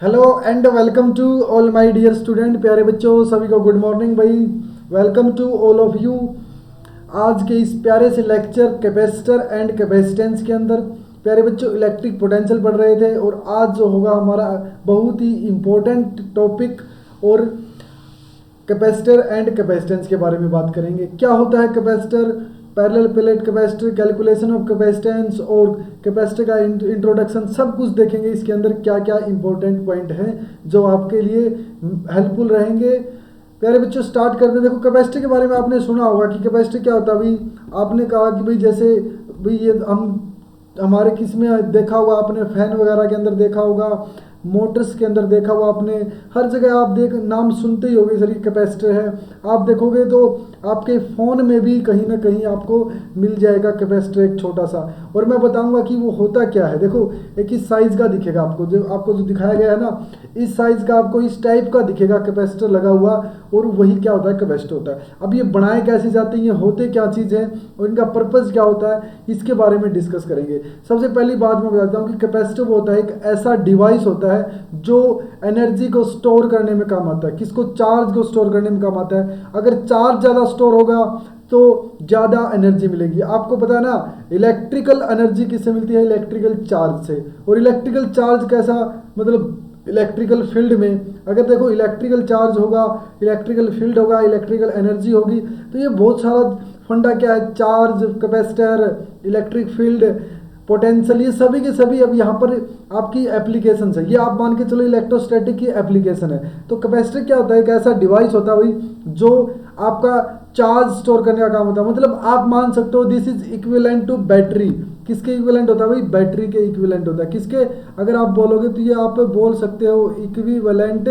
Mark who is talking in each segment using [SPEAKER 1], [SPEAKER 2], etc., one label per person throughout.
[SPEAKER 1] Hello and welcome to all my dear student. प्यारे बच्चों सभी को गुड मॉर्निंग भाई। Welcome to all of you. आज के इस प्यारे से लेक्चर कैपेसिटर एंड कैपेसिटेंस के अंदर प्यारे बच्चों इलेक्ट्रिक पोटेंशियल पढ़ रहे थे, और आज जो होगा हमारा बहुत ही इम्पोर्टेंट टॉपिक और कैपेसिटर एंड कैपेसिटेंस के बारे में बात करेंगे। क्या होता है capacitor, parallel plate capacitor, calculation of capacitance और कैपेसिटर का इंट्रोडक्शन, सब कुछ देखेंगे। इसके अंदर क्या क्या इंपॉर्टेंट पॉइंट हैं जो आपके लिए हेल्पफुल रहेंगे। प्यारे बच्चों स्टार्ट करते हैं। देखो कैपेसिटर के बारे में आपने सुना होगा कि कैपेसिटर क्या होता है। भाई आपने कहा कि भाई जैसे भाई ये हम हमारे किस में देखा होगा, आपने फैन वगैरह के अंदर देखा होगा, मोटर्स के अंदर देखा हुआ आपने, हर जगह आप देख नाम सुनते ही होंगे सर ये कैपेसिटर है। आप देखोगे तो आपके फ़ोन में भी कहीं ना कहीं आपको मिल जाएगा कैपेसिटर एक छोटा सा, और मैं बताऊंगा कि वो होता क्या है। देखो एक इस साइज़ का दिखेगा आपको, जो दिखाया गया है ना, इस साइज़ का आपको इस टाइप का दिखेगा कैपेसिटर लगा हुआ, और वही क्या होता है कैपेसिटर होता है। अब ये बनाए कैसे जाते हैं, ये होते क्या चीज़ है और इनका पर्पज़ क्या होता है, इसके बारे में डिस्कस करेंगे। सबसे पहली बात मैं बताता हूँ कि कैपेसिटर वो होता है एक ऐसा डिवाइस होता है जो एनर्जी को स्टोर करने में काम आता है। किसको? चार्ज को स्टोर करने में काम आता है। अगर चार्ज ज़्यादा स्टोर होगा तो ज़्यादा एनर्जी मिलेगी। आपको पता है ना, इलेक्ट्रिकल एनर्जी किससे मिलती है? इलेक्ट्रिकल चार्ज से। और इलेक्ट्रिकल चार्ज कैसा, मतलब इलेक्ट्रिकल फील्ड में अगर देखो इलेक्ट्रिकल चार्ज होगा, इलेक्ट्रिकल फील्ड होगा, इलेक्ट्रिकल एनर्जी होगी, तो ये बहुत सारा फंडा क्या है, charge, capacitor, electric field, potential, ये सभी के सभी अब यहाँ पर आपकी एप्लीकेशन है। ये आप मान के चलो इलेक्ट्रोस्टैटिक की एप्लीकेशन है। तो कैपेसिटर क्या होता है? एक ऐसा डिवाइस होता है भाई जो आपका चार्ज स्टोर करने का काम होता है। मतलब आप मान सकते हो this is equivalent to battery. किसके इक्विवेलेंट होता है भाई? बैटरी के इक्विवेलेंट होता है। किसके? अगर आप बोलोगे तो ये आप बोल सकते हो equivalent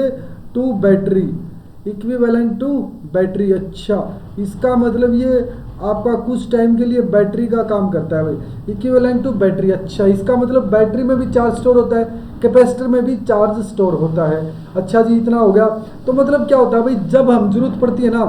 [SPEAKER 1] to battery, equivalent to battery. अच्छा, इसका मतलब ये आपका कुछ टाइम के लिए बैटरी का काम करता है भाई, इक्विवेलेंट टू बैटरी। अच्छा, इसका मतलब बैटरी में भी चार्ज स्टोर होता है, कैपेसिटर में भी चार्ज स्टोर होता है। अच्छा जी, इतना हो गया। तो मतलब क्या होता है भाई, जब हम जरूरत पड़ती है ना,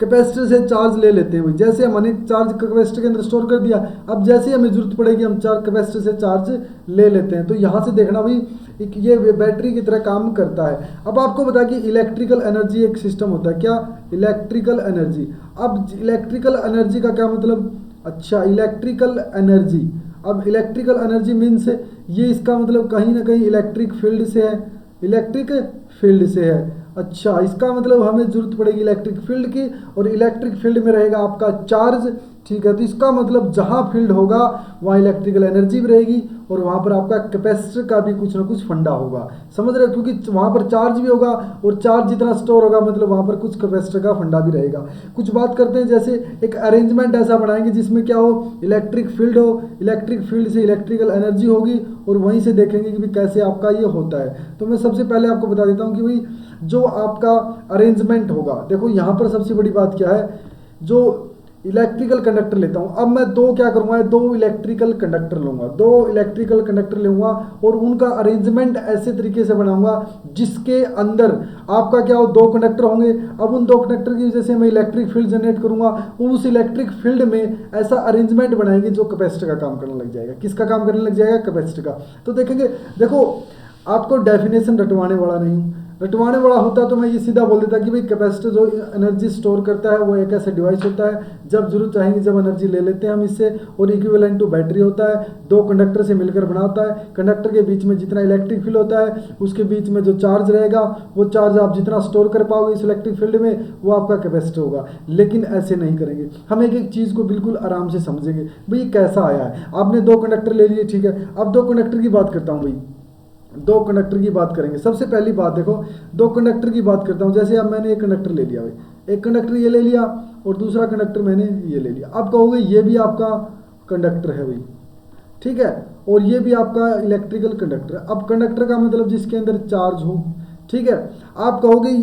[SPEAKER 1] कैपेसिटर से चार्ज ले लेते हैं भाई। जैसे हमने चार्ज कैपेसिटर के अंदर स्टोर कर दिया, अब जैसे ही हमें जरूरत पड़ेगी हम चार्ज कैपेसिटर से चार्ज ले लेते हैं। तो यहाँ से देखना भाई ये बैटरी की तरह काम करता है। अब आपको बता कि इलेक्ट्रिकल एनर्जी एक सिस्टम होता है। क्या? Electrical energy. अब इलेक्ट्रिकल एनर्जी का क्या मतलब? अच्छा, इलेक्ट्रिकल एनर्जी, अब इलेक्ट्रिकल एनर्जी मीन्स ये इसका मतलब कहीं ना कहीं इलेक्ट्रिक फील्ड से है, इलेक्ट्रिक फील्ड से है। अच्छा, इसका मतलब हमें जरूरत पड़ेगी इलेक्ट्रिक फील्ड की, और इलेक्ट्रिक फील्ड में रहेगा आपका चार्ज। ठीक है, तो इसका मतलब जहाँ फील्ड होगा वहाँ इलेक्ट्रिकल एनर्जी भी रहेगी, और वहाँ पर आपका कैपेसिटर का भी कुछ ना कुछ फंडा होगा। समझ रहे हो? क्योंकि वहाँ पर चार्ज भी होगा, और चार्ज जितना स्टोर होगा मतलब वहाँ पर कुछ कैपेसिटर का फंडा भी रहेगा। कुछ बात करते हैं, जैसे एक अरेंजमेंट ऐसा बनाएंगे जिसमें क्या हो, इलेक्ट्रिक फील्ड हो, इलेक्ट्रिक फील्ड से इलेक्ट्रिकल एनर्जी होगी, और वहीं से देखेंगे कि कैसे आपका ये होता है। तो मैं सबसे पहले आपको बता देता हूँ कि भाई जो आपका अरेंजमेंट होगा, देखो यहाँ पर सबसे बड़ी बात क्या है, जो इलेक्ट्रिकल कंडक्टर लेता हूँ। अब मैं दो क्या करूँगा, दो इलेक्ट्रिकल कंडक्टर लूँगा, दो इलेक्ट्रिकल कंडक्टर लूँगा, और उनका अरेंजमेंट ऐसे तरीके से बनाऊँगा जिसके अंदर आपका क्या हो, दो कंडक्टर होंगे। अब उन दो कंडक्टर की वजह से मैं इलेक्ट्रिक फील्ड जनरेट करूँगा, और उस इलेक्ट्रिक फील्ड में ऐसा अरेंजमेंट बनाएंगे जो कैपेसिटर का काम करने लग जाएगा। किसका काम करने लग जाएगा? कैपेसिटर का। तो देखेंगे, देखो आपको डेफिनेशन रटवाने वाला नहीं हूँ। रटवाने वाला होता तो मैं ये सीधा बोल देता कि भाई कैपेसिटर जो एनर्जी स्टोर करता है वो एक ऐसा डिवाइस होता है, जब जरूरत चाहेंगे जब एनर्जी ले लेते हैं हम इससे, और इक्विवेलेंट टू बैटरी होता है, दो कंडक्टर से मिलकर बना होता है। कंडक्टर के बीच में जितना इलेक्ट्रिक फील्ड होता है उसके बीच में जो चार्ज रहेगा, वो चार्ज आप जितना स्टोर कर पाओगे इस इलेक्ट्रिक फील्ड में, वो आपका कैपेसिटर होगा। लेकिन ऐसे नहीं करेंगे, हम एक एक चीज़ को बिल्कुल आराम से समझेंगे। भाई ये कैसा आया है, आपने दो कंडक्टर ले लिए, ठीक है। अब दो कंडक्टर की बात करता हूँ भाई, दो कंडक्टर की बात करेंगे। सबसे पहली बात देखो, दो कंडक्टर की बात करता हूँ। जैसे अब मैंने एक कंडक्टर ले लिया भाई, एक कंडक्टर ये ले लिया और दूसरा कंडक्टर मैंने ये ले लिया। अब कहोगे ये भी आपका कंडक्टर है भाई, ठीक है, और ये भी आपका इलेक्ट्रिकल कंडक्टर है। अब कंडक्टर का मतलब जिसके अंदर चार्ज हो, ठीक है। आप कहोगे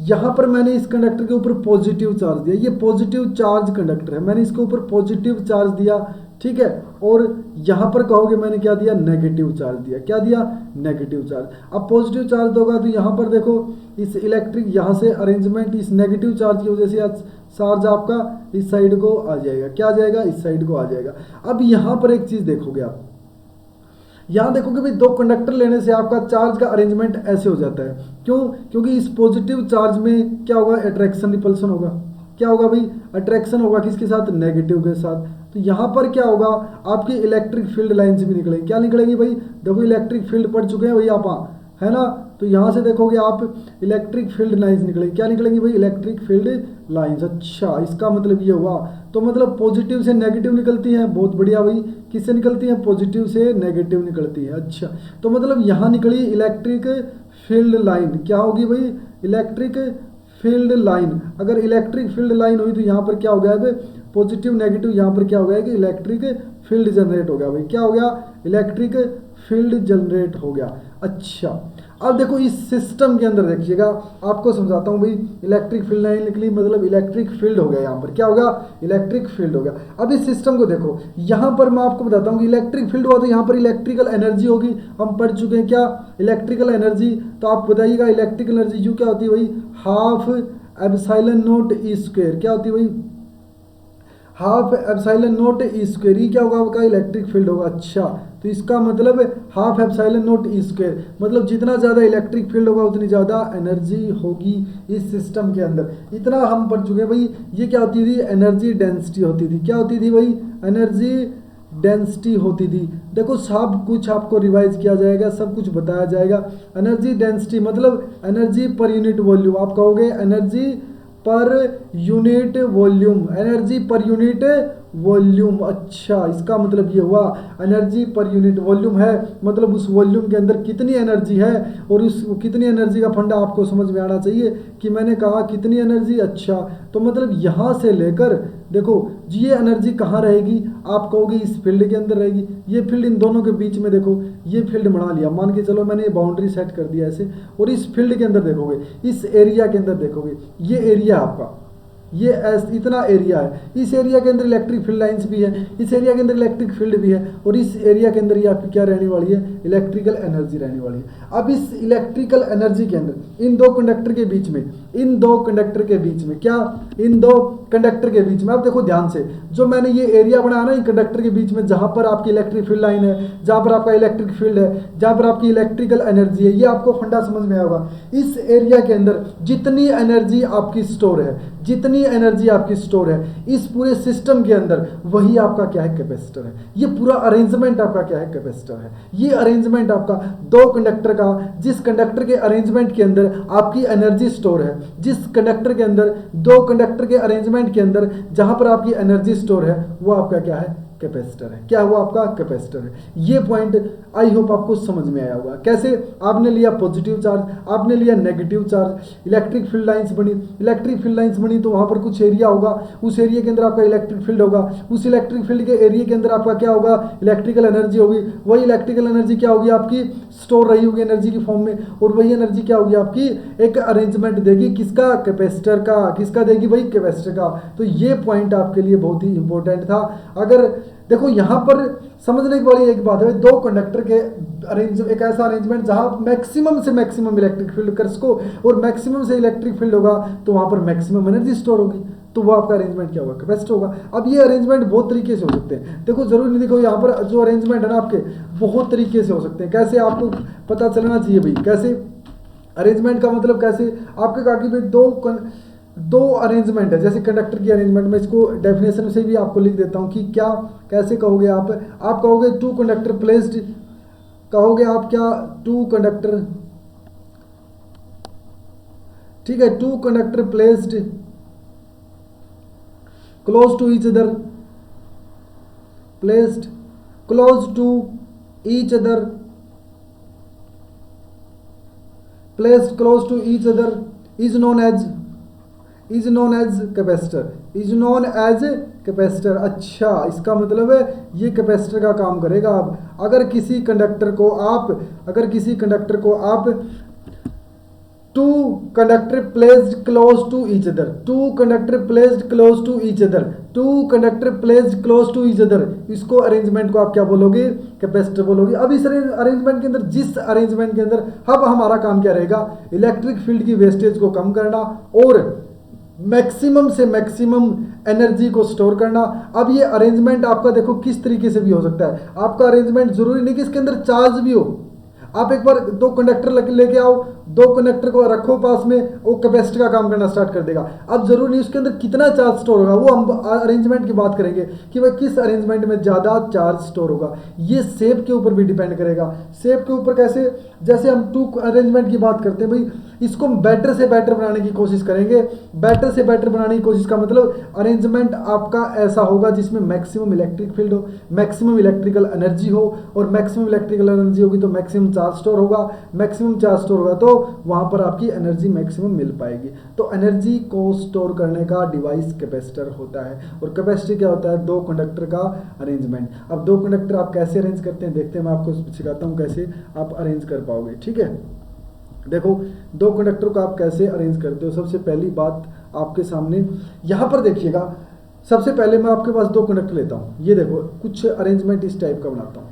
[SPEAKER 1] यहाँ पर मैंने इस कंडक्टर के ऊपर पॉजिटिव चार्ज दिया, ये पॉजिटिव चार्ज कंडक्टर है, मैंने इसके ऊपर पॉजिटिव चार्ज दिया, ठीक है। और यहाँ पर कहोगे मैंने क्या दिया? नेगेटिव चार्ज दिया। क्या दिया? Negative charge. अब पॉजिटिव चार्ज दोगा तो यहाँ पर देखो इस इलेक्ट्रिक यहाँ से अरेंजमेंट इस नेगेटिव चार्ज की वजह से चार्ज आपका इस साइड को आ जाएगा। क्या आ जाएगा? इस साइड को आ जाएगा। अब यहाँ पर एक चीज़ देखोगे आप, यहाँ देखोगे भाई दो कंडक्टर लेने से आपका चार्ज का अरेंजमेंट ऐसे हो जाता है। क्यों? क्योंकि इस पॉजिटिव चार्ज में क्या होगा, अट्रैक्शन रिपल्सन होगा। क्या होगा भाई, अट्रैक्शन होगा किसके साथ, नेगेटिव के साथ। तो यहाँ पर क्या होगा, आपकी इलेक्ट्रिक फील्ड लाइन्स भी निकलेगी। क्या निकलेगी भाई, देखो इलेक्ट्रिक फील्ड पढ़ चुके हैं भाई आप, है ना। तो यहाँ से देखोगे आप इलेक्ट्रिक फील्ड लाइन्स निकलेगी। क्या निकलेंगी भाई, इलेक्ट्रिक फील्ड लाइन्स। अच्छा, इसका मतलब ये हुआ, तो मतलब पॉजिटिव से नेगेटिव निकलती हैं। बहुत बढ़िया भाई, किससे निकलती हैं, पॉजिटिव से नेगेटिव निकलती है। अच्छा, तो मतलब यहाँ निकली इलेक्ट्रिक फील्ड लाइन। क्या होगी भाई, इलेक्ट्रिक फील्ड लाइन। अगर इलेक्ट्रिक फील्ड लाइन हुई तो यहाँ पर क्या हो गया है, पॉजिटिव नेगेटिव, यहाँ पर क्या हो गया कि इलेक्ट्रिक फील्ड जनरेट हो गया भाई। क्या हो गया, इलेक्ट्रिक फील्ड जनरेट हो गया। अच्छा, अब देखो इस सिस्टम के अंदर देखिएगा, आपको समझाता हूँ भाई। इलेक्ट्रिक फील्ड लाइन निकली मतलब इलेक्ट्रिक फील्ड हो गया। यहाँ पर क्या हो गया, इलेक्ट्रिक फील्ड हो गया। अब इस सिस्टम को देखो, यहाँ पर मैं आपको बताता हूँ कि इलेक्ट्रिक फील्ड हुआ तो यहाँ पर इलेक्ट्रिकल एनर्जी होगी। हम पढ़ चुके हैं क्या, इलेक्ट्रिकल एनर्जी। तो आप बताइएगा इलेक्ट्रिकल एनर्जी यू क्या होती है भाई, half epsilon not E square. क्या होती है भाई, half epsilon not E square. ये क्या होगा आपका, इलेक्ट्रिक फील्ड होगा। अच्छा, तो इसका मतलब half epsilon not E square, मतलब जितना ज़्यादा इलेक्ट्रिक फील्ड होगा उतनी ज़्यादा एनर्जी होगी इस सिस्टम के अंदर। इतना हम पढ़ चुके हैं भाई। ये क्या होती थी, एनर्जी डेंसिटी होती थी। क्या होती थी भाई, एनर्जी डेंसिटी होती थी। देखो सब कुछ आपको रिवाइज किया जाएगा, सब कुछ बताया जाएगा। एनर्जी डेंसिटी मतलब एनर्जी पर यूनिट वॉल्यूम। आप कहोगे energy per unit volume, energy per unit volume. अच्छा, इसका मतलब ये हुआ एनर्जी पर यूनिट वॉल्यूम है, मतलब उस वॉल्यूम के अंदर कितनी एनर्जी है। और उस कितनी एनर्जी का फंडा आपको समझ में आना चाहिए कि मैंने कहा कितनी एनर्जी। अच्छा, तो मतलब यहाँ से लेकर देखो ये एनर्जी कहाँ रहेगी, आप कहोगे इस फील्ड के अंदर रहेगी। ये फील्ड इन दोनों के बीच में, देखो ये फील्ड बना लिया, मान के चलो मैंने ये बाउंड्री सेट कर दिया ऐसे। और इस फील्ड के अंदर देखोगे, इस एरिया के अंदर देखोगे, ये एरिया आपका, ये इतना एरिया है। इस एरिया के अंदर इलेक्ट्रिक फील्ड लाइंस भी है, इस एरिया के अंदर इलेक्ट्रिक फील्ड भी है, और इस एरिया के अंदर ये आपकी क्या रहने वाली है, इलेक्ट्रिकल एनर्जी रहने वाली है। अब इस इलेक्ट्रिकल एनर्जी के अंदर इन दो कंडक्टर के बीच में, इन दो कंडक्टर के बीच में क्या, इन दो कंडक्टर के बीच में, अब देखो ध्यान से, जो मैंने ये एरिया बनाया ना इन कंडक्टर के बीच में, जहां पर आपकी इलेक्ट्रिक फील्ड लाइन है, जहां पर आपका इलेक्ट्रिक फील्ड है, जहां पर आपकी इलेक्ट्रिकल एनर्जी है, ये आपको फंडा समझ में आएगा। इस एरिया के अंदर जितनी एनर्जी आपकी स्टोर है, जितनी एनर्जी आपकी स्टोर है इस पूरे सिस्टम के अंदर, वही आपका क्या है, कैपेसिटर है। ये पूरा अरेंजमेंट आपका क्या है, कैपेसिटर है। ये अरेंजमेंट आपका दो कंडक्टर का, जिस कंडक्टर के अरेंजमेंट के अंदर आपकी एनर्जी स्टोर है, जिस कंडक्टर के अंदर, दो कंडक्टर के अरेंजमेंट के अंदर जहां पर आपकी एनर्जी स्टोर है, वो आपका क्या है, कैपेसिटर है। क्या हुआ, आपका कैपेसिटर है। ये पॉइंट आई होप आपको समझ में आया होगा। कैसे, आपने लिया पॉजिटिव चार्ज, आपने लिया negative charge, electric field lines बनी, इलेक्ट्रिक फील्ड लाइंस बनी तो वहां पर कुछ एरिया होगा, उस एरिया के अंदर आपका इलेक्ट्रिक फील्ड होगा, उस इलेक्ट्रिक फील्ड के एरिया के अंदर आपका क्या होगा, इलेक्ट्रिकल एनर्जी होगी। वही इलेक्ट्रिकल एनर्जी क्या होगी, आपकी स्टोर रही होगी एनर्जी की फॉर्म में, और वही एनर्जी क्या होगी, आपकी एक अरेंजमेंट देगी, किसका, कैपेसिटर का। किसका देगी भाई, कैपेसिटर का। तो ये पॉइंट आपके लिए बहुत ही इंपॉर्टेंट था। अगर देखो यहां पर समझने वाली एक बात है, दो कंडक्टर के एक ऐसा अरेंजमेंट जहां मैक्सिमम से मैक्सिमम इलेक्ट्रिक फील्ड कर सको और मैक्सिमम से इलेक्ट्रिक फील्ड होगा, तो वहां पर मैक्सिमम एनर्जी स्टोर होगी, तो वो आपका अरेंजमेंट क्या होगा, कैपेसिटर होगा। अब ये अरेंजमेंट बहुत तरीके से हो सकते हैं। देखो जरूरी नहीं, देखो यहाँ पर जो अरेंजमेंट है ना आपके, बहुत तरीके से हो सकते हैं। कैसे, आपको पता चलना चाहिए भाई, कैसे अरेंजमेंट का मतलब कैसे। आपके कहा कि भाई दो अरेंजमेंट है, जैसे कंडक्टर की अरेंजमेंट में, इसको डेफिनेशन से भी आपको लिख देता हूं कि क्या, कैसे कहोगे आप कहोगे टू कंडक्टर प्लेस्ड, कहोगे आप क्या, टू कंडक्टर, ठीक है, two conductor placed close to each other, placed close to each other, placed close to each other is known as capacitor, is known as capacitor. अच्छा, इसका मतलब है ये कैपेसिटर का काम करेगा। अब अगर किसी कंडक्टर को आप two conductor placed close to each other, two conductor placed close to each other, two conductor placed close to each other, इसको अरेंजमेंट को आप क्या बोलोगे, कैपेसिटर बोलोगे। अब इस अरेंजमेंट के अंदर, जिस अरेंजमेंट के अंदर अब हमारा काम क्या रहेगा, इलेक्ट्रिक फील्ड की वेस्टेज को कम करना और मैक्सिमम से मैक्सिमम एनर्जी को स्टोर करना। अब ये अरेंजमेंट आपका देखो किस तरीके से भी हो सकता है। आपका अरेंजमेंट जरूरी नहीं कि इसके अंदर चार्ज भी हो। आप एक बार दो कंडक्टर लेके आओ, दो कंडक्टर को रखो पास में, वो कैपेसिटर का काम करना स्टार्ट कर देगा। अब जरूरी नहीं उसके अंदर कितना चार्ज स्टोर होगा, वो हम अरेंजमेंट की बात करेंगे कि भाई किस अरेंजमेंट में ज़्यादा चार्ज स्टोर होगा। ये शेप के ऊपर भी डिपेंड करेगा। शेप के ऊपर कैसे, जैसे हम टू अरेंजमेंट की बात करते हैं, भाई इसको हम बेटर से बेटर बनाने की कोशिश करेंगे। बेटर से बेटर बनाने की कोशिश का मतलब अरेंजमेंट आपका ऐसा होगा जिसमें मैक्सिमम इलेक्ट्रिक फील्ड हो, मैक्सिमम इलेक्ट्रिकल एनर्जी हो, और मैक्सिमम इलेक्ट्रिकल एनर्जी होगी तो मैक्सिमम चार्ज स्टोर होगा, मैक्सिमम चार्ज स्टोर होगा तो वहां पर आपकी एनर्जी मैक्सिमम मिल पाएगी। तो एनर्जी को स्टोर करने का डिवाइस कैपेसिटर होता है। और कैपेसिटर क्या होता है, दो कंडक्टर का अरेंजमेंट। अब दो कंडक्टर आप कैसे अरेंज करते हैं देखते हैं, मैं आपको सिखाता हूं कैसे आप अरेंज कर पाओगे। ठीक है, देखो दो कंडक्टर को आप कैसे अरेंज करते हो। सबसे पहली बात आपके सामने यहां पर देखिएगा, सबसे पहले मैं आपके पास दो कंडक्टर लेता हूं। ये देखो कुछ अरेंजमेंट इस टाइप का बनाता हूं,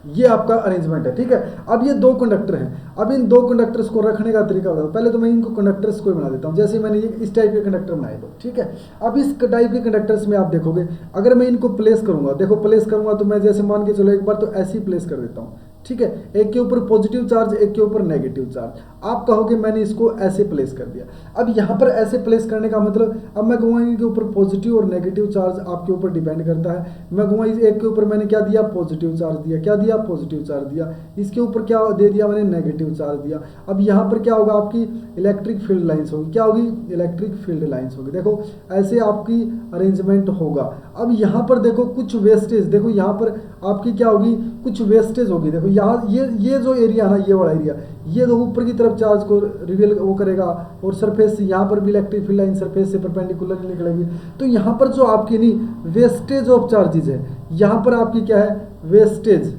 [SPEAKER 1] ये आपका अरेंजमेंट है। ठीक है, अब ये दो कंडक्टर हैं। अब इन दो कंडक्टर्स को रखने का तरीका बताओ। पहले तो मैं इनको कंडक्टर्स को बना देता हूं, जैसे मैंने ये इस टाइप के कंडक्टर बनाए दो। ठीक है, अब इस टाइप के कंडक्टर्स में आप देखोगे अगर मैं इनको प्लेस करूंगा, देखो प्लेस करूंगा तो मैं जैसे मान के चलो एक बार तो ऐसे ही प्लेस कर देता हूं। ठीक है, एक के ऊपर पॉजिटिव चार्ज, एक के ऊपर नेगेटिव चार्ज। आप कहोगे मैंने इसको ऐसे प्लेस कर दिया। अब यहाँ पर ऐसे प्लेस करने का मतलब, अब मैं कहूँगा इनके ऊपर पॉजिटिव और नेगेटिव चार्ज आपके ऊपर डिपेंड करता है। मैं कहूँगा इस एक के ऊपर मैंने क्या दिया, पॉजिटिव चार्ज दिया। क्या दिया, पॉजिटिव चार्ज दिया। इसके ऊपर क्या दे दिया मैंने, नेगेटिव चार्ज दिया। अब यहाँ पर क्या होगा, आपकी इलेक्ट्रिक फील्ड लाइन्स होगी। क्या होगी, इलेक्ट्रिक फील्ड लाइन्स होगी। देखो ऐसे आपकी अरेंजमेंट होगा। अब यहाँ पर देखो कुछ वेस्टेज, देखो यहाँ पर आपकी क्या होगी, कुछ वेस्टेज होगी। देखो यहाँ ये जो एरिया है ना, ये वाला एरिया, ये तो ऊपर की तरफ चार्ज को रिवील वो करेगा, और सरफेस से यहाँ पर भी इलेक्ट्रिक फील्ड लाइन सरफेस से परपेंडिकुलर निकलेगी। तो यहाँ पर जो आपकी नहीं वेस्टेज ऑफ चार्जेज है, यहाँ पर आपकी क्या है, वेस्टेज।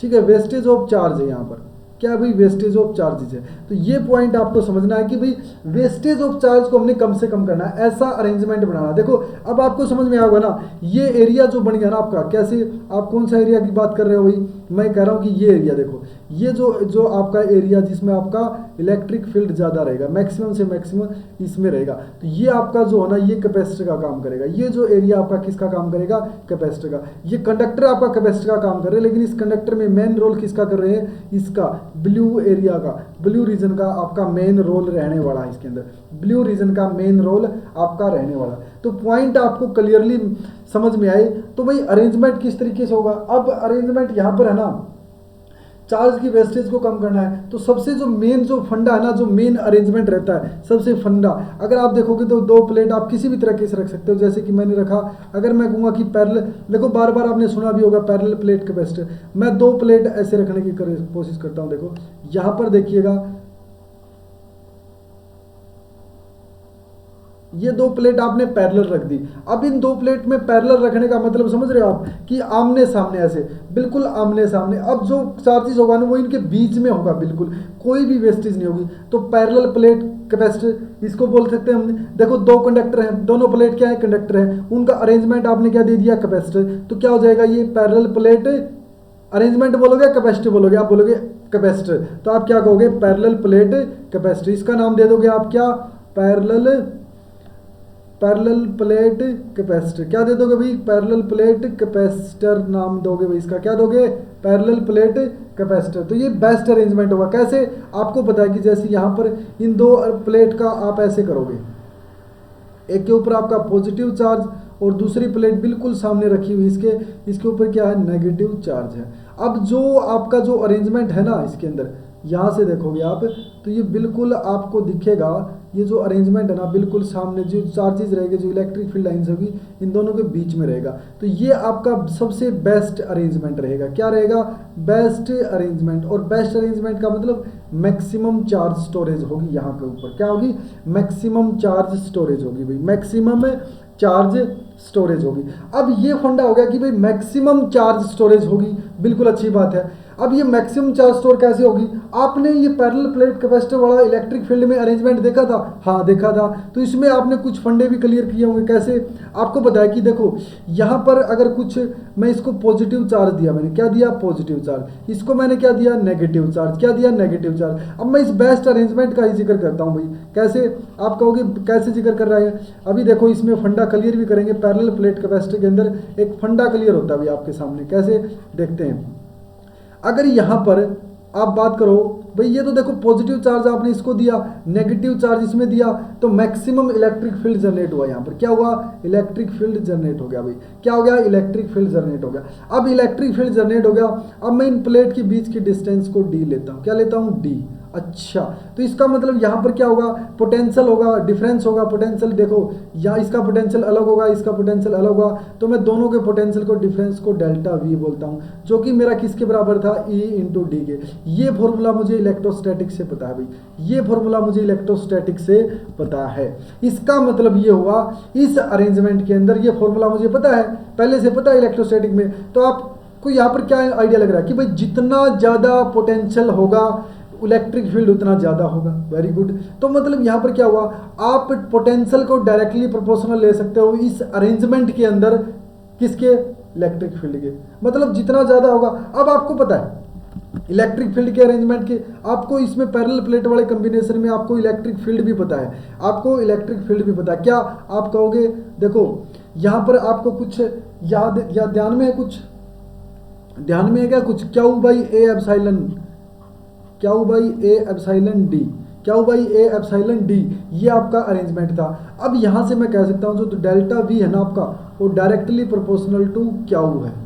[SPEAKER 1] ठीक है, वेस्टेज ऑफ चार्ज है यहाँ पर। क्या भाई, वेस्टेज ऑफ चार्जेज है। तो ये पॉइंट आपको समझना है कि भाई वेस्टेज ऑफ चार्ज को हमने कम से कम करना है, ऐसा अरेंजमेंट बनाना। देखो अब आपको समझ में आएगा ना, ये एरिया जो बन गया ना आपका, कैसे, आप कौन सा एरिया की बात कर रहे हो भाई, मैं कह रहा हूँ कि ये एरिया देखो, ये जो आपका एरिया जिसमें आपका इलेक्ट्रिक फील्ड ज़्यादा रहेगा, मैक्सिमम से मैक्सिमम इसमें रहेगा, तो ये आपका जो है ना, ये कैपेसिटर का काम करेगा। ये जो एरिया आपका किसका काम करेगा, कैपेसिटर का। ये कंडक्टर आपका कैपेसिटर का काम कर रहे हैं, लेकिन इस कंडक्टर में मेन रोल किसका कर रहे हैं, इसका ब्लू एरिया का, ब्लू रीजन का आपका मेन रोल रहने वाला है। इसके अंदर ब्लू रीजन का मेन रोल आपका रहने वाला। तो पॉइंट आपको क्लियरली समझ में आए। तो भाई अरेंजमेंट किस तरीके से होगा। अब अरेंजमेंट यहाँ पर है ना, चार्ज की वेस्टेज को कम करना है, तो सबसे जो मेन जो फंडा है ना, जो मेन अरेंजमेंट रहता है, सबसे फंडा, अगर आप देखोगे तो दो प्लेट आप किसी भी तरीके से रख सकते हो। जैसे कि मैंने रखा, अगर मैं कहूँगा कि पैरेलल, देखो बार बार आपने सुना भी होगा पैरेलल प्लेट कैपेसिटर, मैं दो प्लेट ऐसे रखने की कोशिश करता हूँ। देखो यहाँ पर देखिएगा, ये दो प्लेट आपने पैरेलल रख दी। अब इन दो प्लेट में पैरेलल रखने का मतलब समझ रहे हो आप, कि आमने सामने, ऐसे बिल्कुल आमने सामने। अब जो चार्जेस होगा ना, वो इनके बीच में होगा, बिल्कुल कोई भी वेस्टेज नहीं होगी। तो पैरेलल प्लेट कैपेसिटर इसको बोल सकते हैं हमने। देखो दो कंडक्टर हैं, दोनों प्लेट क्या है, कंडक्टर है, उनका अरेंजमेंट आपने क्या दे दिया, कैपेसिटर। तो क्या हो जाएगा, ये पैरेलल प्लेट अरेंजमेंट बोलोगे, कैपेसिटर बोलोगे, आप बोलोगे कैपेसिटर, तो आप क्या कहोगे, पैरेलल प्लेट कैपेसिटर। इसका नाम दे दोगे आप क्या, पैरेलल प्लेट कैपेसिटर। क्या दे दोगे भाई, पैरेलल प्लेट कैपेसिटर नाम दोगे भाई, इसका क्या दोगे, पैरेलल प्लेट कैपेसिटर। तो ये बेस्ट अरेंजमेंट होगा। कैसे, आपको पता है कि जैसे यहाँ पर इन दो प्लेट का आप ऐसे करोगे, एक के ऊपर आपका पॉजिटिव चार्ज और दूसरी प्लेट बिल्कुल सामने रखी हुई, इसके ऊपर क्या है, नेगेटिव चार्ज है। अब जो आपका जो अरेंजमेंट है ना, इसके अंदर यहाँ से देखोगे आप, तो ये बिल्कुल आपको दिखेगा, ये जो अरेंजमेंट है ना, बिल्कुल सामने जो चार्जेस रहेंगे, जो इलेक्ट्रिक फील्ड लाइन्स होगी, इन दोनों के बीच में रहेगा। तो ये आपका सबसे बेस्ट अरेंजमेंट रहेगा। क्या रहेगा, बेस्ट अरेंजमेंट। और बेस्ट अरेंजमेंट का मतलब मैक्सिमम चार्ज स्टोरेज होगी। यहाँ के ऊपर क्या होगी, मैक्सिमम चार्ज स्टोरेज होगी भाई, मैक्सिमम चार्ज स्टोरेज होगी। अब ये फंडा हो गया कि भाई मैक्सिमम चार्ज स्टोरेज होगी, बिल्कुल अच्छी बात है। अब ये मैक्सिमम चार्ज स्टोर कैसे होगी? आपने ये पैरेलल प्लेट कैपेसिटर वाला इलेक्ट्रिक फील्ड में अरेंजमेंट देखा था? हाँ देखा था। तो इसमें आपने कुछ फंडे भी क्लियर किए होंगे। कैसे? आपको पता है कि देखो यहाँ पर अगर कुछ मैं इसको पॉजिटिव चार्ज दिया, मैंने क्या दिया? Positive charge. इसको मैंने क्या दिया? Negative charge. क्या दिया? Negative charge. अब मैं इस बेस्ट अरेंजमेंट का ही जिक्र करता हूँ भाई। कैसे? आप कहोगे कैसे जिक्र कर रहा है? अभी देखो इसमें फंडा क्लियर भी करेंगे। पैरेलल प्लेट कैपेसिटर के अंदर एक फंडा क्लियर होता है भाई आपके सामने। कैसे? देखते हैं। अगर यहाँ पर आप बात करो भाई, ये तो देखो पॉजिटिव चार्ज आपने इसको दिया, नेगेटिव चार्ज इसमें दिया, तो मैक्सिमम इलेक्ट्रिक फील्ड जनरेट हुआ। यहाँ पर क्या हुआ? इलेक्ट्रिक फील्ड जनरेट हो गया भाई। क्या हो गया? इलेक्ट्रिक फील्ड जनरेट हो गया। अब इलेक्ट्रिक फील्ड जनरेट हो गया। अब मैं इन प्लेट के बीच की डिस्टेंस को डी लेता हूँ। क्या लेता हूँ? डी। अच्छा, तो इसका मतलब यहाँ पर क्या होगा? पोटेंशियल होगा, डिफरेंस होगा। पोटेंशियल देखो, यहाँ इसका पोटेंशियल अलग होगा, इसका पोटेंशियल अलग होगा, तो मैं दोनों के पोटेंशियल को डिफरेंस को डेल्टा वी बोलता हूँ, जो कि मेरा किसके बराबर था? ई इंटू डी के। ये फॉर्मूला मुझे इलेक्ट्रोस्टैटिक से पता है भाई। ये फॉर्मूला मुझे इलेक्ट्रोस्टैटिक से पता है। इसका मतलब ये हुआ इस अरेंजमेंट के अंदर ये फॉर्मूला मुझे पता है, पहले से पता है इलेक्ट्रोस्टैटिक में। तो आपको यहाँ पर क्या आइडिया लग रहा है कि भाई जितना ज़्यादा पोटेंशियल होगा इलेक्ट्रिक फील्ड उतना ज़्यादा होगा। Very good. तो मतलब यहाँ पर क्या हुआ? आप पोटेंशियल को डायरेक्टली प्रोपोर्शनल ले सकते हो इस अरेंजमेंट के अंदर। किसके? इलेक्ट्रिक फील्ड के। मतलब जितना ज़्यादा होगा। अब आपको पता है इलेक्ट्रिक फील्ड के अरेंजमेंट के, आपको इसमें पैरेलल प्लेट वाले कॉम्बिनेशन में आपको इलेक्ट्रिक फील्ड भी पता है। आपको इलेक्ट्रिक फील्ड भी पता है। क्या आप कहोगे? देखो यहाँ पर आपको कुछ याद या ध्यान में है? कुछ ध्यान में है क्या? कुछ क्या हो भाई? A epsilon. क्या हो भाई? A epsilon D. क्या हो भाई? A epsilon D. ये आपका अरेंजमेंट था। अब यहाँ से मैं कह सकता हूँ जो डेल्टा वी है ना आपका, वो डायरेक्टली प्रोपोर्शनल टू क्या है?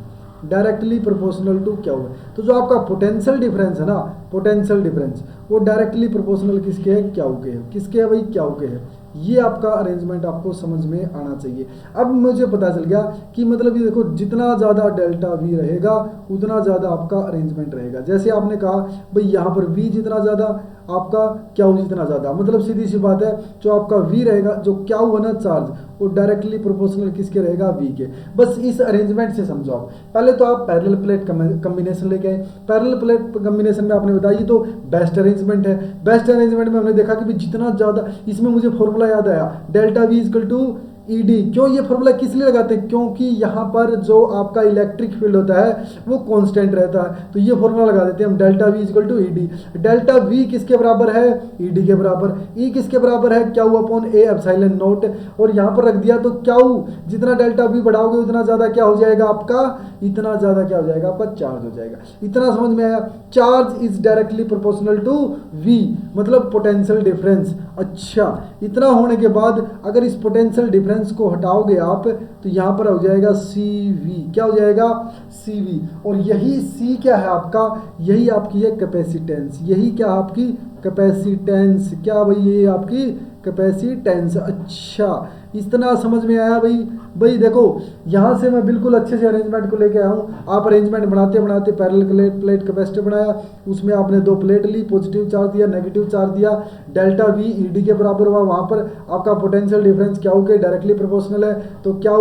[SPEAKER 1] डायरेक्टली प्रोपोर्शनल टू क्या है? तो जो आपका पोटेंशियल डिफरेंस है ना, पोटेंशियल डिफरेंस, वो डायरेक्टली प्रोपोर्शनल किसके है? क्या के है। किसके है भाई? क्या के है। ये आपका अरेंजमेंट आपको समझ में आना चाहिए। अब मुझे पता चल गया कि मतलब ये देखो जितना ज़्यादा डेल्टा वी रहेगा उतना ज़्यादा आपका अरेंजमेंट रहेगा। जैसे आपने कहा भाई यहाँ पर वी जितना ज़्यादा आपका क्या जितना ज़्यादा, मतलब सीधी सी बात है जो आपका वी रहेगा, जो क्या हुआ ना चार्ज, वो डायरेक्टली प्रोपोर्शनल किसके रहेगा? वी के। बस इस अरेंजमेंट से समझो आप। पहले तो आप पैरेलल प्लेट कॉम्बिनेशन लेके आए। पैरेलल प्लेट कॉम्बिनेशन में आपने बताया ये तो बेस्ट अरेंजमेंट है। बेस्ट अरेंजमेंट में हमने देखा कि भी जितना ज़्यादा, इसमें मुझे फॉर्मूला याद आया, delta V equal to E D. क्यों ये फॉर्मूला किस लिए लगाते हैं? क्योंकि यहाँ पर जो आपका इलेक्ट्रिक फील्ड होता है वो कांस्टेंट रहता है, तो ये फॉर्मूला लगा देते हैं हम, delta V equal to E D. Delta V किसके बराबर है? ई डी के बराबर। ई किसके बराबर है? क्या हुआ अपॉन ए एप्सिलॉन नॉट। और यहाँ पर रख दिया तो क्या जितना डेल्टा वी बढ़ाओगे उतना ज़्यादा क्या हो जाएगा आपका? इतना ज़्यादा क्या हो जाएगा आपका? चार्ज हो जाएगा। इतना समझ में आया? Charge is directly proportional to V, मतलब पोटेंशियल डिफरेंस। अच्छा, इतना होने के बाद अगर इस पोटेंशियल डिफरेंस को हटाओगे आप तो यहाँ पर हो जाएगा सी वी। क्या हो जाएगा? सी वी। और यही सी क्या है आपका? यही आपकी है कैपेसिटेंस। यही क्या आपकी? कैपेसिटेंस। क्या भाई? ये आपकी कैपेसिटेंस। अच्छा, इतना समझ में आया भाई? भाई देखो यहाँ से मैं बिल्कुल अच्छे से अरेंजमेंट को लेके आया हूँ। आप अरेंजमेंट बनाते बनाते पैरेलल प्लेट कैपेसिटर बनाया, उसमें आपने दो प्लेट ली, पॉजिटिव चार्ज दिया, नेगेटिव चार्ज दिया, डेल्टा वी ई डी के बराबर हुआ। वहाँ पर आपका पोटेंशियल डिफरेंस क्या के डायरेक्टली प्रोपोर्शनल है, तो क्या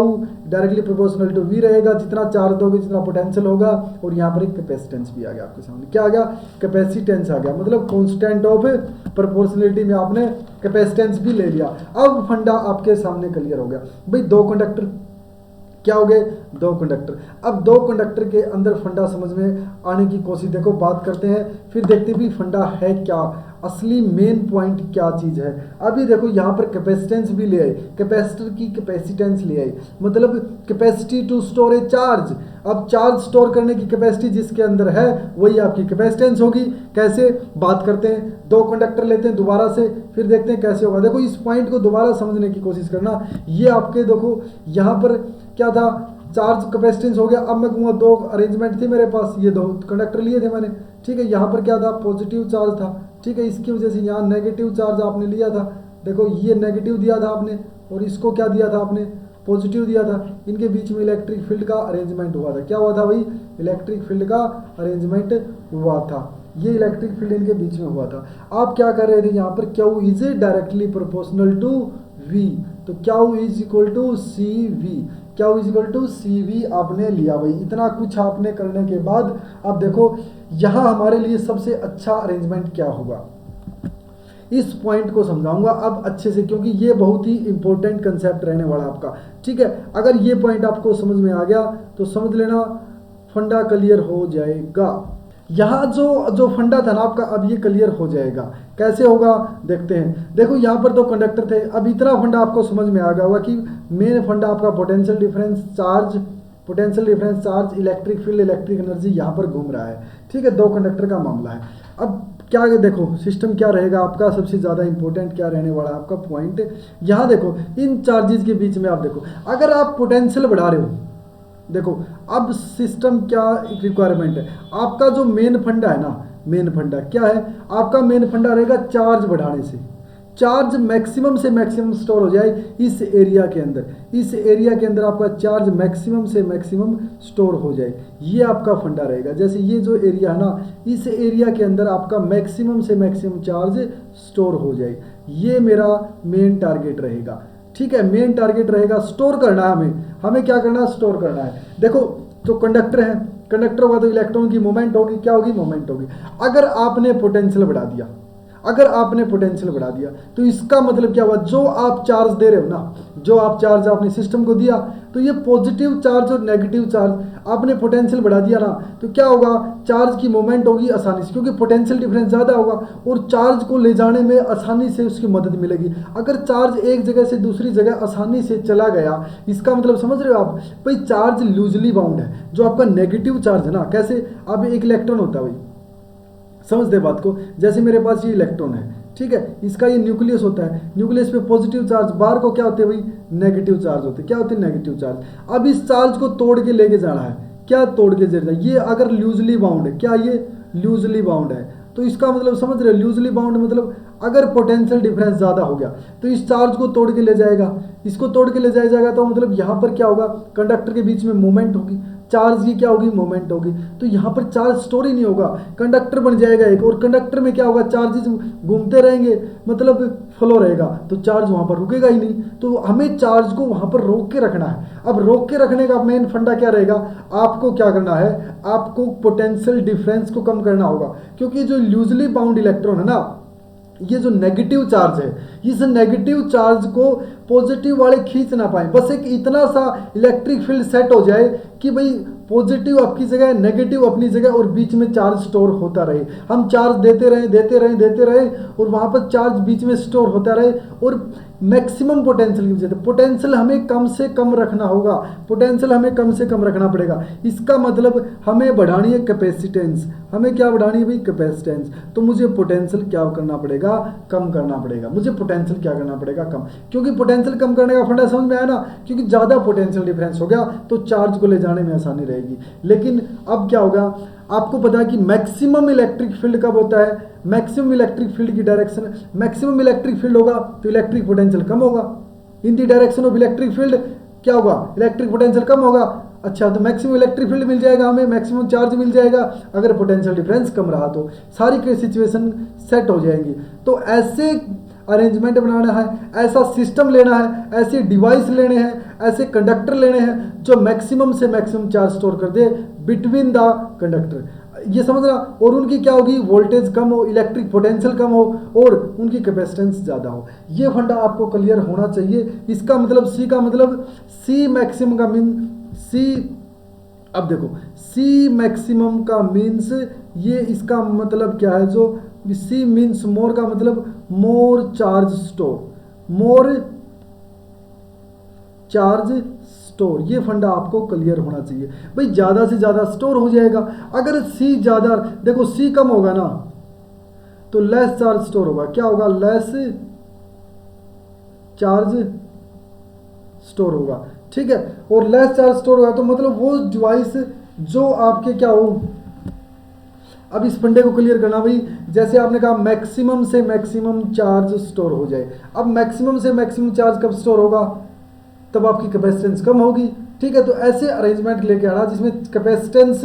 [SPEAKER 1] डायरेक्टली प्रोपोर्शनल टू वी रहेगा। जितना चार्ज दोगे जितना पोटेंशियल होगा। और यहाँ पर एक कैपेसिटेंस भी आ गया आपके सामने। क्या आ गया? कैपेसिटेंस आ गया, मतलब कॉन्स्टेंट ऑफ प्रोपोर्शनलिटी में आपने कैपेसिटेंस भी ले लिया। अब फंडा आपके सामने क्लियर हो गया भाई। दो कंडक्टर क्या हो गए? दो कंडक्टर। अब दो कंडक्टर के अंदर फंडा समझ में आने की कोशिश देखो, बात करते हैं, फिर देखते भी फंडा है क्या, असली मेन पॉइंट क्या चीज़ है। अभी देखो यहाँ पर कैपेसिटेंस भी ले आए, कैपेसिटर की कैपेसिटेंस ले आए, मतलब capacity to store a charge. अब चार्ज स्टोर करने की कैपेसिटी जिसके अंदर है वही आपकी कैपेसिटेंस होगी। कैसे? बात करते हैं। दो कंडक्टर लेते हैं दोबारा से, फिर देखते हैं कैसे होगा। देखो इस पॉइंट को दोबारा समझने की कोशिश करना। ये आपके देखो यहाँ पर क्या था? चार्ज कैपेसिटेंस हो गया। अब मैं कहूँगा दो अरेंजमेंट थी मेरे पास, ये दो कंडक्टर लिए थे मैंने, ठीक है। यहाँ पर क्या था? पॉजिटिव चार्ज था, ठीक है। इसकी वजह से यहाँ नेगेटिव चार्ज आपने लिया था। देखो ये नेगेटिव दिया था आपने और इसको क्या दिया था आपने? पॉजिटिव दिया था। इनके बीच में इलेक्ट्रिक फील्ड का अरेंजमेंट हुआ था। क्या हुआ था भाई? इलेक्ट्रिक फील्ड का अरेंजमेंट हुआ था। ये इलेक्ट्रिक फील्ड इनके बीच में हुआ था। आप क्या कर रहे थे यहाँ पर? Q is directly proportional to V, तो Q is equal to C V. क्या हो इक्वल टू CV आपने लिया भाई। इतना कुछ आपने करने के बाद अब देखो यहाँ हमारे लिए सबसे अच्छा अरेंजमेंट क्या होगा, इस पॉइंट को समझाऊंगा अब अच्छे से, क्योंकि ये बहुत ही इंपॉर्टेंट कंसेप्ट रहने वाला आपका। ठीक है, अगर ये पॉइंट आपको समझ में आ गया तो समझ लेना फंडा क्लियर हो जाएगा। यहाँ जो फंडा था ना आपका, अब ये क्लियर हो जाएगा। कैसे होगा देखते हैं। देखो यहाँ पर तो कंडक्टर थे, अब इतना फंडा आपको समझ में आ गया होगा कि मेन फंडा आपका potential difference charge, electric field, electric energy यहाँ पर घूम रहा है। ठीक है, दो कंडक्टर का मामला है। अब क्या देखो सिस्टम क्या रहेगा आपका, सबसे ज़्यादा इंपॉर्टेंट क्या रहने वाला है आपका पॉइंट। यहाँ देखो इन चार्जेस के बीच में आप देखो, अगर आप पोटेंशियल बढ़ा रहे हो, देखो अब सिस्टम क्या रिक्वायरमेंट है आपका, जो मेन फंडा है ना, मेन फंडा क्या है आपका, मेन फंडा रहेगा चार्ज बढ़ाने से, चार्ज मैक्सिमम से मैक्सिमम स्टोर हो जाए इस एरिया के अंदर, इस एरिया के अंदर आपका चार्ज मैक्सिमम से मैक्सिमम स्टोर हो जाए, ये आपका फंडा रहेगा। जैसे ये जो एरिया है ना, इस एरिया के अंदर आपका मैक्सिमम से मैक्सिमम चार्ज स्टोर हो जाए, ये मेरा मेन टारगेट रहेगा। ठीक है, मेन टारगेट रहेगा, स्टोर करना है हमें क्या करना है, स्टोर करना है। देखो तो कंडक्टर है, कंडक्टर होगा तो इलेक्ट्रॉन की मूवमेंट होगी, क्या होगी, मूवमेंट होगी। अगर आपने पोटेंशियल बढ़ा दिया, अगर आपने पोटेंशियल बढ़ा दिया तो इसका मतलब क्या हुआ, जो आप चार्ज दे रहे हो ना, जो आप चार्ज आपने सिस्टम को दिया, तो ये पॉजिटिव चार्ज और नेगेटिव चार्ज आपने पोटेंशियल बढ़ा दिया ना, तो क्या होगा, चार्ज की मूवमेंट होगी आसानी से, क्योंकि पोटेंशियल डिफरेंस ज़्यादा होगा और चार्ज को ले जाने में आसानी से उसकी मदद मिलेगी। अगर चार्ज एक जगह से दूसरी जगह आसानी से चला गया, इसका मतलब समझ रहे हो आप भाई, चार्ज लूजली बाउंड है। जो आपका नेगेटिव चार्ज है ना, कैसे, अब एक इलेक्ट्रॉन होता है भाई, समझ दे बात को, जैसे मेरे पास ये इलेक्ट्रॉन है, ठीक है, इसका ये न्यूक्लियस होता है, न्यूक्लियस पे पॉजिटिव चार्ज, बाहर को क्या होते हैं भाई, नेगेटिव चार्ज होते हैं। क्या होते हैं, नेगेटिव चार्ज। अब इस चार्ज को तोड़ के लेके जाना है, क्या तोड़ के जाना, ये अगर लूजली बाउंड है, क्या ये लूजली बाउंड है, तो इसका मतलब समझ रहे हो, लूजली बाउंड मतलब अगर पोटेंशियल डिफरेंस ज़्यादा हो गया तो इस चार्ज को तोड़ के ले जाएगा, इसको तोड़ के ले जाएगा, तो मतलब यहाँ पर क्या होगा, कंडक्टर के बीच में मूवमेंट होगी, चार्ज की क्या होगी, मोमेंट होगी, तो यहाँ पर चार्ज स्टोर ही नहीं होगा, कंडक्टर बन जाएगा एक, और कंडक्टर में क्या होगा, चार्जेस घूमते रहेंगे, मतलब फ्लो रहेगा, तो चार्ज वहाँ पर रुकेगा ही नहीं। तो हमें चार्ज को वहाँ पर रोक के रखना है। अब रोक के रखने का मेन फंडा क्या रहेगा, आपको क्या करना है, आपको पोटेंशियल डिफरेंस को कम करना होगा, क्योंकि जो लूजली बाउंड इलेक्ट्रॉन है ना, ये जो नेगेटिव चार्ज है, इस नेगेटिव चार्ज को पॉजिटिव वाले खींच ना पाए, बस एक इतना सा इलेक्ट्रिक फील्ड सेट हो जाए कि भाई पॉजिटिव आपकी जगह, नेगेटिव अपनी जगह, और बीच में चार्ज स्टोर होता रहे। हम चार्ज देते रहे और वहाँ पर चार्ज बीच में स्टोर होता रहे, और मैक्सिमम पोटेंशियल की वजह से पोटेंशियल हमें कम से कम रखना होगा, पोटेंशियल हमें कम से कम रखना पड़ेगा। इसका मतलब हमें बढ़ानी है कैपेसिटेंस, हमें क्या बढ़ानी है भाई, कैपेसिटेंस। तो मुझे पोटेंशियल क्या करना पड़ेगा, कम करना पड़ेगा, मुझे पोटेंशियल क्या करना पड़ेगा, कम, क्योंकि पोटेंशियल कम करने का फंडा समझ में आया ना, क्योंकि ज़्यादा पोटेंशियल डिफरेंस हो गया तो चार्ज को ले जाने में आसानी रहेगी। लेकिन अब क्या होगा, आपको पता है कि मैक्सिमम इलेक्ट्रिक फील्ड कब होता है, मैक्सिमम इलेक्ट्रिक फील्ड की डायरेक्शन, मैक्सिमम इलेक्ट्रिक फील्ड होगा तो इलेक्ट्रिक पोटेंशियल कम होगा, in the direction of electric field क्या होगा, इलेक्ट्रिक पोटेंशियल कम होगा। अच्छा, तो मैक्सिमम इलेक्ट्रिक फील्ड मिल जाएगा हमें, मैक्सिमम चार्ज मिल जाएगा, अगर पोटेंशियल डिफरेंस कम रहा तो सारी की सिचुएशन सेट हो जाएंगी। तो ऐसे अरेंजमेंट बनाना है, ऐसा सिस्टम लेना है, ऐसे डिवाइस लेने हैं, ऐसे कंडक्टर लेने हैं जो मैक्सिमम से मैक्सिमम चार्ज स्टोर कर दे बिटवीन द कंडक्टर, ये समझना। और उनकी क्या होगी, वोल्टेज कम हो, इलेक्ट्रिक पोटेंशियल कम हो, और उनकी कैपेसिटेंस ज़्यादा हो। ये फंडा आपको क्लियर होना चाहिए। इसका मतलब सी का मतलब, सी मैक्सिमम का मीन सी, अब देखो सी मैक्सिमम का मीन्स ये, इसका मतलब क्या है, जो सी मीन्स मोर का मतलब मोर चार्ज स्टोर, मोर चार्ज स्टोर, ये फंडा आपको क्लियर होना चाहिए भाई। ज़्यादा से ज़्यादा स्टोर हो जाएगा, अगर सी ज़्यादा, देखो सी कम होगा ना तो लेस चार्ज स्टोर होगा, क्या होगा, लेस चार्ज स्टोर होगा, ठीक है। और लेस चार्ज स्टोर होगा तो मतलब वो डिवाइस जो आपके क्या हो, अब इस फंडे को क्लियर करना भाई, जैसे आपने कहा मैक्सिमम से मैक्सिमम चार्ज स्टोर हो जाए। अब मैक्सिमम से मैक्सिमम चार्ज कब स्टोर होगा, तब आपकी कैपेसिटेंस कम होगी, ठीक है। तो ऐसे अरेंजमेंट लेके आना जिसमें कैपेसिटेंस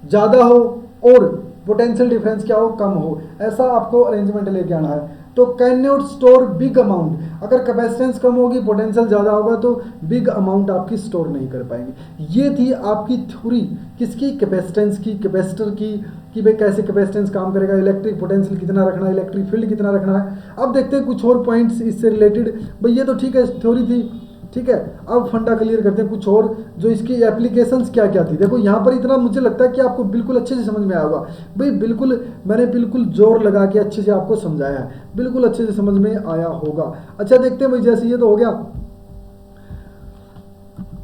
[SPEAKER 1] ज़्यादा हो और पोटेंशियल डिफरेंस क्या हो, कम हो, ऐसा आपको अरेंजमेंट लेके आना है। तो can not store big amount, अगर कैपेसिटेंस कम होगी पोटेंशियल ज़्यादा होगा तो बिग अमाउंट आपकी स्टोर नहीं कर पाएंगे। ये थी आपकी थ्योरी किसकी, कैपेसिटेंस की, कैपेसिटर की, कि भाई कैसे कैपेसिटेंस काम करेगा, इलेक्ट्रिक पोटेंशियल कितना रखना है, इलेक्ट्रिक फील्ड कितना रखना है। अब देखते हैं कुछ और पॉइंट्स इससे रिलेटेड। भाई ये तो ठीक है थ्योरी थी, ठीक है। अब फंडा क्लियर करते हैं कुछ और, जो इसकी एप्लीकेशंस क्या क्या थी। देखो यहाँ पर इतना मुझे लगता है कि आपको बिल्कुल अच्छे से समझ में आया होगा। भाई बिल्कुल मैंने बिल्कुल जोर लगा के अच्छे से आपको समझाया है, बिल्कुल अच्छे से समझ में आया होगा। अच्छा देखते हैं भाई, जैसे ये तो हो गया,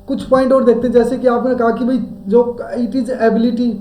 [SPEAKER 1] कुछ पॉइंट और देखते हैं। जैसे कि आपने कहा कि भाई जो इट इज एबिलिटी,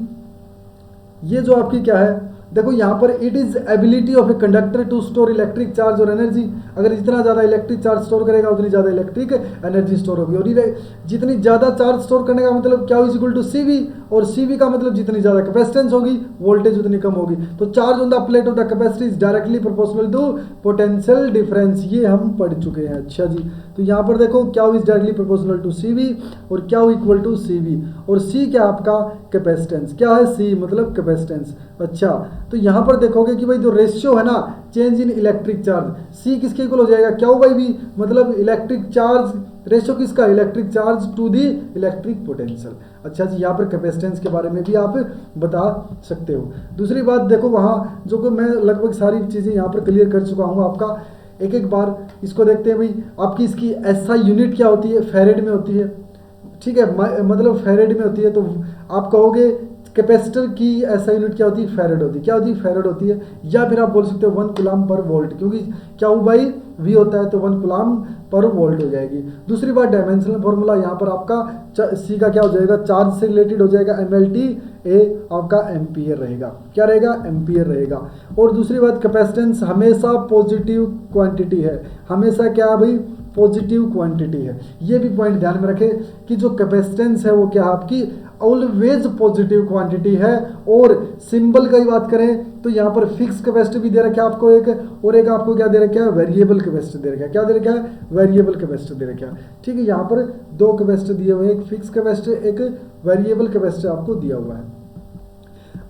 [SPEAKER 1] ये जो आपकी क्या है, देखो यहाँ पर it is ability of a conductor to store electric charge और एनर्जी। अगर जितना ज़्यादा इलेक्ट्रिक चार्ज स्टोर करेगा उतनी ज़्यादा इलेक्ट्रिक एनर्जी स्टोर होगी। और जितनी ज़्यादा चार्ज स्टोर करने का मतलब क्या, इज इक्वल टू CV, और CV का मतलब जितनी ज़्यादा कैपेसिटेंस होगी वोल्टेज उतनी कम होगी। तो charge on the plate of the capacity is directly proportional to potential difference, ये हम पढ़ चुके हैं। अच्छा जी, तो यहाँ पर देखो क्या is directly proportional to CV और क्या इक्वल टू CV, और C क्या आपका कैपेसिटेंस, क्या है C मतलब कैपेसिटेंस। अच्छा तो यहाँ पर देखोगे कि भाई जो रेशियो है ना change in electric charge, C किसके इक्वल हो जाएगा, क्या बाई V, मतलब इलेक्ट्रिक चार्ज रेशियो किसका, electric charge to the electric potential. अच्छा जी, यहाँ पर कैपेसिटेंस के बारे में भी आप बता सकते हो। दूसरी बात देखो, वहाँ जो कि मैं लगभग सारी चीज़ें यहाँ पर क्लियर कर चुका हूँ आपका, एक एक बार इसको देखते हैं। भाई आपकी इसकी SI यूनिट क्या होती है, फैरेड में होती है, ठीक है, मतलब फैरेड में होती है। तो आप कहोगे कैपेसिटर की SI यूनिट क्या होती है, फैरेड होती है, क्या होती है, फैरेड होती है। या फिर आप बोल सकते हो 1 कूलम पर वोल्ट, क्योंकि क्या हो भाई V होता है तो 1 कूलम पर वोल्ट हो जाएगी। दूसरी बात डायमेंशनल फॉर्मूला, यहाँ पर आपका C का क्या हो जाएगा, चार्ज से रिलेटेड हो जाएगा, MLT, A आपका एम्पियर रहेगा, क्या रहेगा, एम्पियर रहेगा। और दूसरी बात कैपेसिटेंस हमेशा पॉजिटिव क्वांटिटी है, हमेशा क्या है भाई, पॉजिटिव क्वांटिटी है। ये भी पॉइंट ध्यान में रखें कि जो कैपेसिटेंस है वो क्या आपकी ऑलवेज पॉजिटिव क्वांटिटी है। और सिंबल की बात करें तो यहाँ पर फिक्स कैपेसिटी भी दे रखा है आपको एक, और एक आपको क्या दे रखा है, वेरिएबल कैपेसिटी दे रखा है, क्या दे रखा है, वेरिएबल कैपेसिटी दे रखा है। ठीक है, यहाँ पर 2 कैपेसिटी दिए हुए हैं, एक फिक्स कैपेसिटी, एक वेरिएबल कैपेसिटी आपको दिया हुआ है।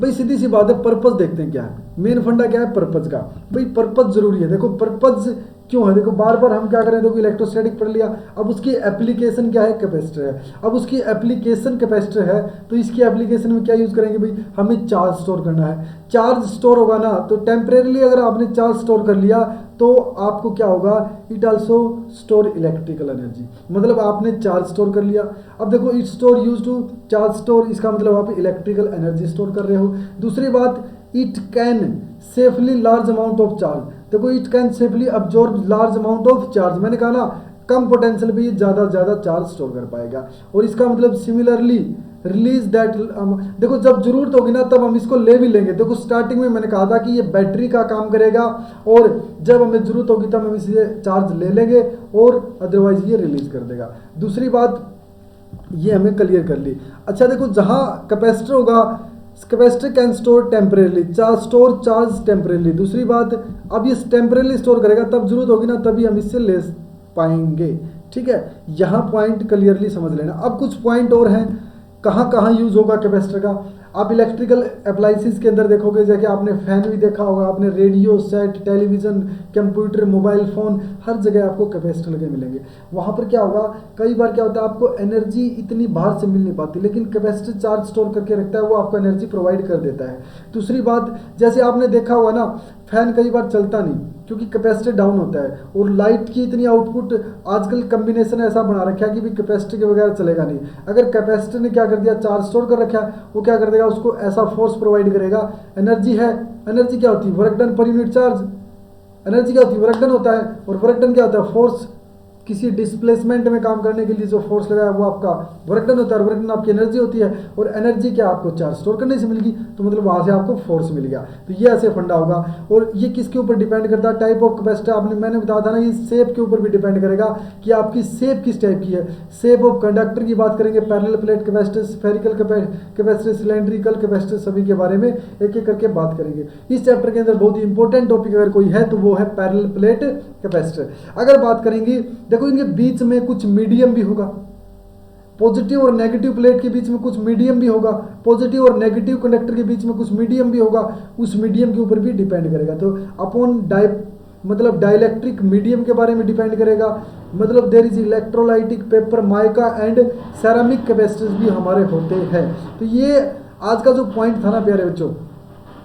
[SPEAKER 1] भाई सीधी सी बात है, पर्पस देखते हैं क्या है, मेन फंडा क्या है पर्पस का। भाई पर्पस जरूरी है, देखो पर्पस क्यों है, देखो बार बार हम क्या करें, देखो इलेक्ट्रोस्टैटिक पढ़ लिया, अब उसकी एप्लीकेशन क्या है, कैपेसिटर है। अब उसकी एप्लीकेशन कैपेसिटर है तो इसकी एप्लीकेशन में क्या यूज करेंगे भाई, हमें चार्ज स्टोर करना है। चार्ज स्टोर होगा ना तो टेम्परेरली अगर आपने चार्ज स्टोर कर लिया तो आपको क्या होगा, it also store electrical energy, मतलब आपने चार्ज स्टोर कर लिया। अब देखो it store use to charge store, इसका मतलब आप इलेक्ट्रिकल एनर्जी स्टोर कर रहे हो। दूसरी बात, it can safely large amount of charge, देखो it can safely absorb large amount of charge, मैंने कहा ना कम पोटेंशियल पे ये ज़्यादा से ज़्यादा चार्ज स्टोर कर पाएगा। और इसका मतलब सिमिलरली रिलीज दैट, देखो जब जरूरत होगी ना तब हम इसको ले भी लेंगे। देखो स्टार्टिंग में मैंने कहा था कि ये बैटरी का काम करेगा और जब हमें जरूरत होगी तब हम इसे चार्ज ले लेंगे और अदरवाइज ये रिलीज कर देगा। दूसरी बात ये हमें क्लियर कर ली। अच्छा देखो जहाँ कैपेसिटर होगा, capacitor can store temporarily, store charge temporarily. दूसरी बात, अब ये टेम्परेरली स्टोर करेगा, तब जरूरत होगी ना तभी हम इससे ले पाएंगे। ठीक है, यहाँ पॉइंट क्लियरली समझ लेना। अब कुछ पॉइंट और हैं कहाँ कहाँ यूज होगा कैपेसिटर का। आप इलेक्ट्रिकल अप्लाइंसेस के अंदर देखोगे, जैसे आपने फैन भी देखा होगा, आपने radio set, television, computer, mobile phone, हर जगह आपको कैपेसिटर लगे मिलेंगे। वहाँ पर क्या होगा, कई बार क्या होता है आपको एनर्जी इतनी बाहर से मिल नहीं पाती, लेकिन कैपेसिटर चार्ज स्टोर करके रखता है, वो आपको एनर्जी प्रोवाइड कर देता है। दूसरी बात, जैसे आपने देखा होगा ना फैन कई बार चलता नहीं क्योंकि कैपेसिटर डाउन होता है, और लाइट की इतनी आउटपुट आजकल कम्बिनेशन ऐसा बना रखा है कि भी कैपेसिटर के बगैर चलेगा नहीं। अगर कैपेसिटर ने क्या कर दिया, चार्ज स्टोर कर रखा है, वो क्या कर देगा, उसको ऐसा फोर्स प्रोवाइड करेगा। एनर्जी है, एनर्जी क्या होती है, work done per unit charge. Energy क्या होती है, वर्क डन होता है, और वर्क डन क्या होता है, फोर्स। किसी डिस्प्लेसमेंट में काम करने के लिए जो फोर्स लगाया वो आपका वर्क डन होता है, और वर्क डन आपकी एनर्जी होती है, और एनर्जी क्या आपको चार्ज स्टोर करने से मिलेगी, तो मतलब वहाँ से आपको फोर्स मिल गया। तो ये ऐसे फंडा होगा। और ये किसके ऊपर डिपेंड करता है, टाइप ऑफ कैपेसिटर। मैंने बताया था ना, ये शेप के ऊपर भी डिपेंड करेगा कि आपकी शेप किस टाइप की है। शेप ऑफ कंडक्टर की बात करेंगे, parallel plate capacitor, spherical capacitor, cylindrical capacitor, सभी के बारे में एक एक करके बात करेंगे। इस चैप्टर के अंदर बहुत ही इंपॉर्टेंट टॉपिक अगर कोई है तो वो है पैरेलल प्लेट कैपेसिटर। अगर बात करेंगे, देखो इनके बीच में कुछ मीडियम भी होगा, पॉजिटिव और नेगेटिव प्लेट के बीच में कुछ मीडियम भी होगा, पॉजिटिव और नेगेटिव कंडक्टर के बीच में कुछ मीडियम भी होगा, उस मीडियम के ऊपर भी डिपेंड करेगा। तो अपॉन मतलब डाइलेक्ट्रिक मीडियम के बारे में डिपेंड करेगा। मतलब there is electrolytic paper, mica and ceramic capacitors भी हमारे होते हैं। तो ये आज का जो पॉइंट था ना प्यारे बच्चों,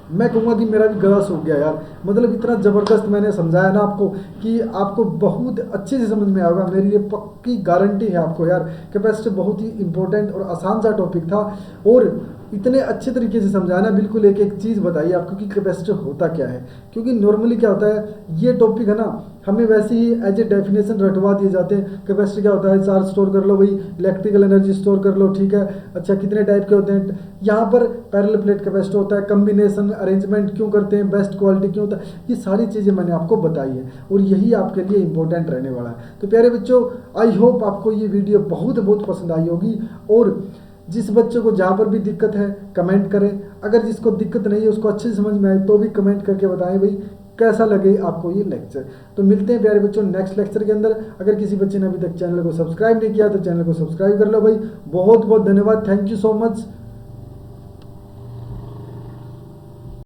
[SPEAKER 1] मैं कहूँगा कि मेरा भी गला सूख गया यार। मतलब इतना ज़बरदस्त मैंने समझाया ना आपको कि आपको बहुत अच्छे से समझ में आएगा, मेरी ये पक्की गारंटी है आपको यार। कैपेसिटर बहुत ही इंपॉर्टेंट और आसान सा टॉपिक था और इतने अच्छे तरीके से समझाया ना, बिल्कुल एक एक चीज़ बताइए आपको कि कैपेसिटर होता क्या है। क्योंकि नॉर्मली क्या होता है, ये टॉपिक है ना हमें वैसे ही एज ए डेफिनेशन रटवा दिए जाते हैं। कैपेसिटर क्या होता है, चार्ज स्टोर कर लो भाई, इलेक्ट्रिकल एनर्जी स्टोर कर लो, ठीक है। अच्छा कितने टाइप के होते हैं, यहाँ पर पैरेलल प्लेट कैपेसिटर होता है, कम्बिनेशन अरेंजमेंट क्यों करते हैं, बेस्ट क्वालिटी क्यों होता है, ये सारी चीज़ें मैंने आपको बताई है और यही आपके लिए इंपॉर्टेंट रहने वाला है। तो प्यारे बच्चों, आई होप आपको ये वीडियो बहुत बहुत पसंद आई होगी। और जिस बच्चे को जहाँ पर भी दिक्कत है कमेंट करें, अगर जिसको दिक्कत नहीं है उसको अच्छे से समझ में आए तो भी कमेंट करके बताएं भाई कैसा लगे आपको ये लेक्चर। तो मिलते हैं प्यारे बच्चों नेक्स्ट लेक्चर के अंदर। अगर किसी बच्चे ने अभी तक चैनल को सब्सक्राइब नहीं किया तो चैनल को सब्सक्राइब कर लो भाई। बहुत बहुत धन्यवाद, थैंक यू सो मच।